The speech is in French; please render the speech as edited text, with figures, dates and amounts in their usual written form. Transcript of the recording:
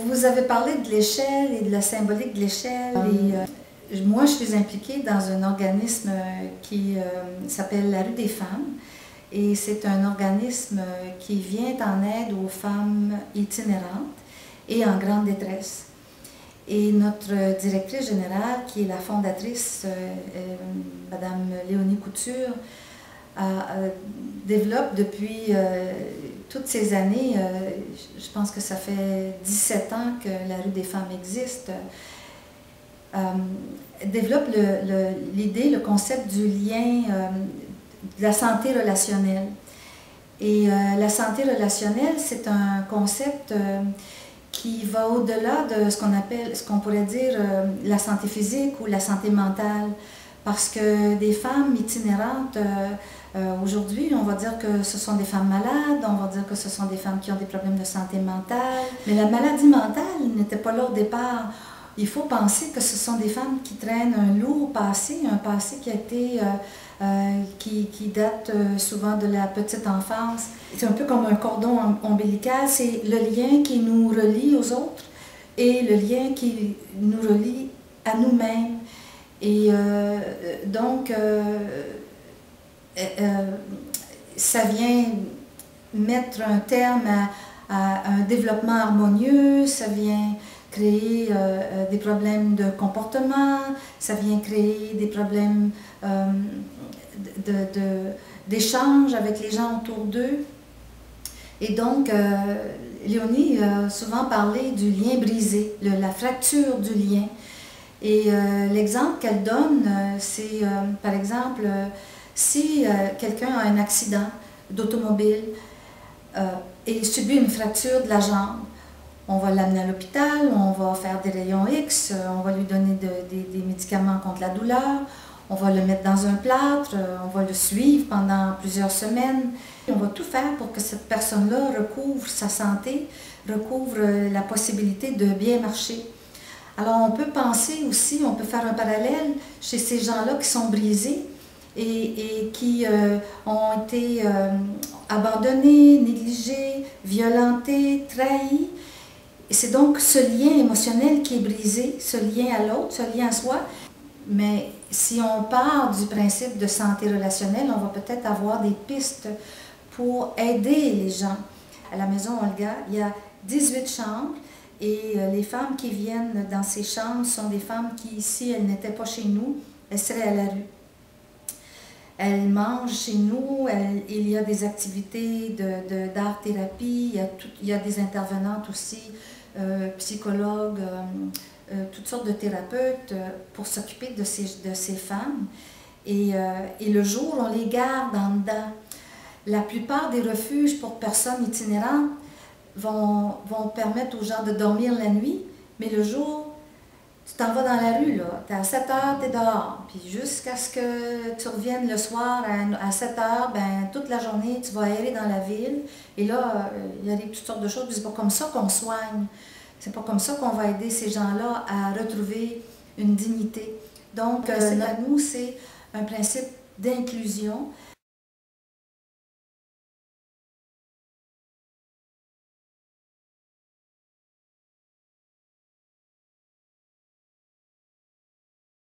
Vous avez parlé de l'échelle et de la symbolique de l'échelle. Moi, je suis impliquée dans un organisme qui s'appelle la Rue des Femmes. Et c'est un organisme qui vient en aide aux femmes itinérantes et en grande détresse. Et notre directrice générale, qui est la fondatrice, Madame Léonie Couture, développe depuis toutes ces années, je pense que ça fait 17 ans que la Rue des Femmes existe, développe l'idée, le concept du lien, de la santé relationnelle. Et la santé relationnelle, c'est un concept qui va au-delà de ce qu'on pourrait dire la santé physique ou la santé mentale. Parce que des femmes itinérantes, aujourd'hui, on va dire que ce sont des femmes malades, on va dire que ce sont des femmes qui ont des problèmes de santé mentale. Mais la maladie mentale n'était pas là au départ. Il faut penser que ce sont des femmes qui traînent un lourd passé, un passé qui a été, qui date souvent de la petite enfance. C'est un peu comme un cordon ombilical, c'est le lien qui nous relie aux autres et le lien qui nous relie à nous-mêmes. Et donc, ça vient mettre un terme à un développement harmonieux, ça vient créer des problèmes de comportement, ça vient créer des problèmes d'échange avec les gens autour d'eux. Et donc, Léonie a souvent parlé du lien brisé, la fracture du lien. Et l'exemple qu'elle donne, c'est par exemple, si quelqu'un a un accident d'automobile et subit une fracture de la jambe, on va l'amener à l'hôpital, on va faire des rayons X, on va lui donner des médicaments contre la douleur, on va le mettre dans un plâtre, on va le suivre pendant plusieurs semaines. On va tout faire pour que cette personne-là recouvre sa santé, recouvre la possibilité de bien marcher. Alors on peut penser aussi, on peut faire un parallèle chez ces gens-là qui sont brisés et qui ont été abandonnés, négligés, violentés, trahis. C'est donc ce lien émotionnel qui est brisé, ce lien à l'autre, ce lien à soi. Mais si on part du principe de santé relationnelle, on va peut-être avoir des pistes pour aider les gens. À la maison Olga, il y a 18 chambres et les femmes qui viennent dans ces chambres sont des femmes qui, si elles n'étaient pas chez nous, elles seraient à la rue. Elles mangent chez nous, il y a des activités d'art-thérapie, il y a des intervenantes aussi, psychologues, toutes sortes de thérapeutes pour s'occuper de ces femmes. Et le jour, on les garde en dedans. La plupart des refuges pour personnes itinérantes vont permettre aux gens de dormir la nuit, mais le jour, tu t'en vas dans la rue, là, tu es à 7 heures, tu es dehors, puis jusqu'à ce que tu reviennes le soir à 7 heures, ben, toute la journée, tu vas errer dans la ville, et là, il arrive toutes sortes de choses, puis c'est pas comme ça qu'on soigne, c'est pas comme ça qu'on va aider ces gens-là à retrouver une dignité. Donc, à nous, c'est un principe d'inclusion.